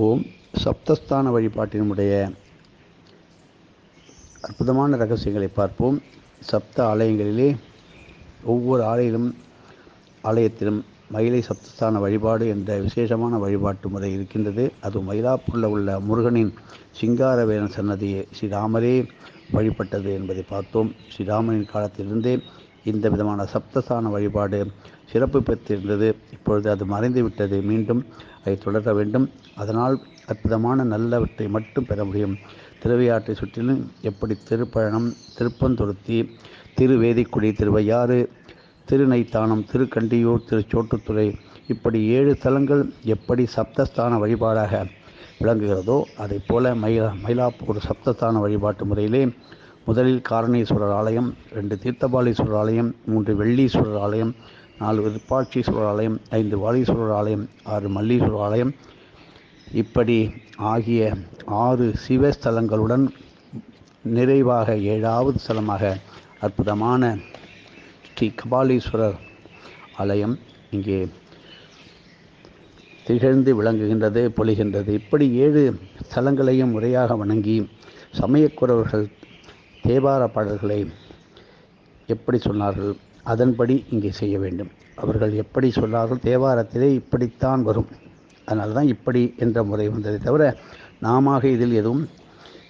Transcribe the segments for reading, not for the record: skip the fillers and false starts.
ஓம். சப்தஸ்தான வழிபாட்டினுடைய அற்புதமான ரகசியங்களை பார்ப்போம். சப்த ஆலயங்களிலே ஒவ்வொரு ஆலயத்திலும் மயிலை சப்தஸ்தான வழிபாடு என்ற விசேஷமான வழிபாட்டு முறை இருக்கின்றது. அது மயிலாப்பூரில் உள்ள முருகனின் சிங்காரவேலன் சன்னதியை ஸ்ரீராமரே வழிபட்டது என்பதை பார்த்தோம். ஸ்ரீராமனின் காலத்திலிருந்தே இந்த விதமான சப்தஸ்தான வழிபாடு சிறப்பு பெற்றிருந்தது. இப்பொழுது அது மறைந்துவிட்டது. மீண்டும் அதை தொடர வேண்டும். அதனால் அற்புதமான நல்லவற்றை மட்டும் பெற முடியும். திருவையாற்றை சுற்றிலும் எப்படி திருப்பழனம், திருப்பந்துருத்தி, திருவேதிக்குடி, திருவையாறு, திருநைத்தானம், திருக்கண்டியூர், திருச்சோட்டுத்துறை, இப்படி 7 தலங்கள் எப்படி சப்தஸ்தான வழிபாடாக விளங்குகிறதோ அதை போல மயிலாப்பூர் சப்தஸ்தான வழிபாட்டு முறையிலே முதலில் காரணீஸ்வரர் ஆலயம், 2 தீர்த்தபாலீஸ்வரர் ஆலயம், 3 வெள்ளீஸ்வரர் ஆலயம், 4 விருப்பாட்சீஸ்வரர் ஆலயம், 5 வாலீஸ்வரர் ஆலயம், 6 மல்லீஸ்வரர் ஆலயம், இப்படி ஆகிய 6 சிவஸ்தலங்களுடன் நிறைவாக 7வது ஸ்தலமாக அற்புதமான ஸ்ரீ கபாலீஸ்வரர் ஆலயம் இங்கே திகழ்ந்து விளங்குகின்றது, பொலிகின்றது. இப்படி 7 ஸ்தலங்களையும் முறையாக வணங்கி சமயக்குறவர்கள் தேவார பாடல்களை எப்படி சொன்னார்கள் அதன்படி இங்கே செய்ய வேண்டும். அவர்கள் எப்படி சொன்னார்கள், தேவாரத்திலே இப்படித்தான் வரும், அதனால தான் இப்படி என்ற முறை வந்ததை தவிர நாம இதில் எதுவும்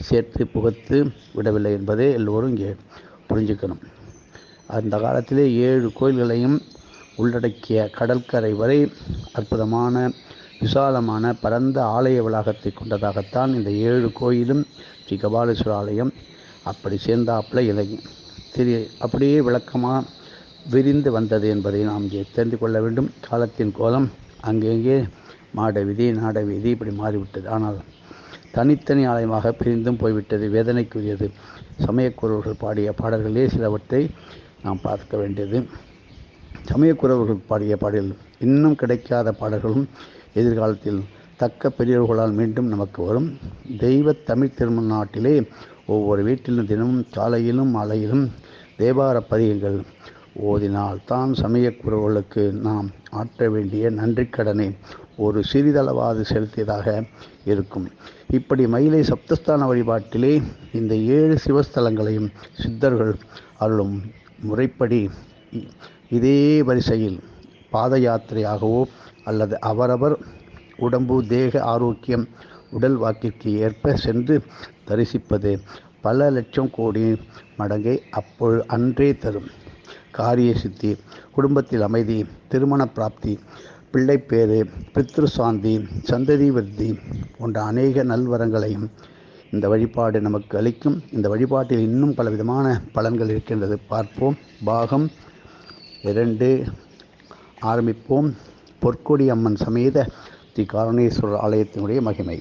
சேர்த்து புகுத்து விடவில்லை என்பதை எல்லோரும் இங்கே புரிஞ்சுக்கணும். அந்த காலத்திலே 7 கோயில்களையும் உள்ளடக்கிய கடற்கரை வரை அற்புதமான விசாலமான பரந்த ஆலய வளாகத்தை கொண்டதாகத்தான் இந்த 7 கோயிலும் ஸ்ரீ கபாலீஸ்வரர் ஆலயம் அப்படி சேர்ந்தாப்புல அப்படியே விளக்கமாக விரிந்து வந்தது என்பதை நாம் இங்கே தெரிந்து கொள்ள வேண்டும். காலத்தின் கோலம் அங்கங்கே மாட வீதி, நாட வீதி இப்படி மாறிவிட்டது. ஆனால் தனித்தனி ஆலயமாக பிரிந்தும் போய்விட்டது. வேதனைக்குரியது. சமயக்குறவர்கள் பாடிய பாடல்களே சிலவற்றை நாம் பார்க்க வேண்டியது. சமயக்குறவர்கள் பாடிய பாடல்கள் இன்னும் கிடைக்காத பாடல்களும் எதிர்காலத்தில் தக்க பெரியவர்களால் மீண்டும் நமக்கு வரும். தெய்வ தமிழ் திருநாட்டிலே ஒவ்வொரு வீட்டிலும் தினமும் காலையிலும் மாலையிலும் தேவார பதிகங்கள் ஓதினால் தான் சமயக்குறவர்களுக்கு நாம் ஆற்ற வேண்டிய நன்றி கடனை ஒரு சிறிதளவாது செலுத்தியதாக இருக்கும். இப்படி மயிலை சப்தஸ்தான வழிபாட்டிலே இந்த 7 சிவஸ்தலங்களையும் சித்தர்கள் அருளும் முறைப்படி இதே வரிசையில் பாத யாத்திரையாகவோ அல்லது அவரவர் உடம்பு தேக ஆரோக்கியம் உடல் வாக்கிற்கு ஏற்ப சென்று தரிசிப்பது பல லட்சம் கோடி மடங்கை அன்றே தரும். காரிய சித்தி, குடும்பத்தில் அமைதி, திருமண பிராப்தி, பிள்ளைப்பேறு, பித்ரு சாந்தி, சந்ததி விருத்தி போன்ற அநேக நல்வரங்களையும் இந்த வழிபாடு நமக்கு அளிக்கும். இந்த வழிபாட்டில் இன்னும் பல விதமான பலன்கள் இருக்கின்றது. பார்ப்போம். பாகம் 2 ஆரம்பிப்போம். பொற்கொடி அம்மன் சமேத ஸ்ரீ காரணீஸ்வரர் ஆலயத்தினுடைய மகிமை.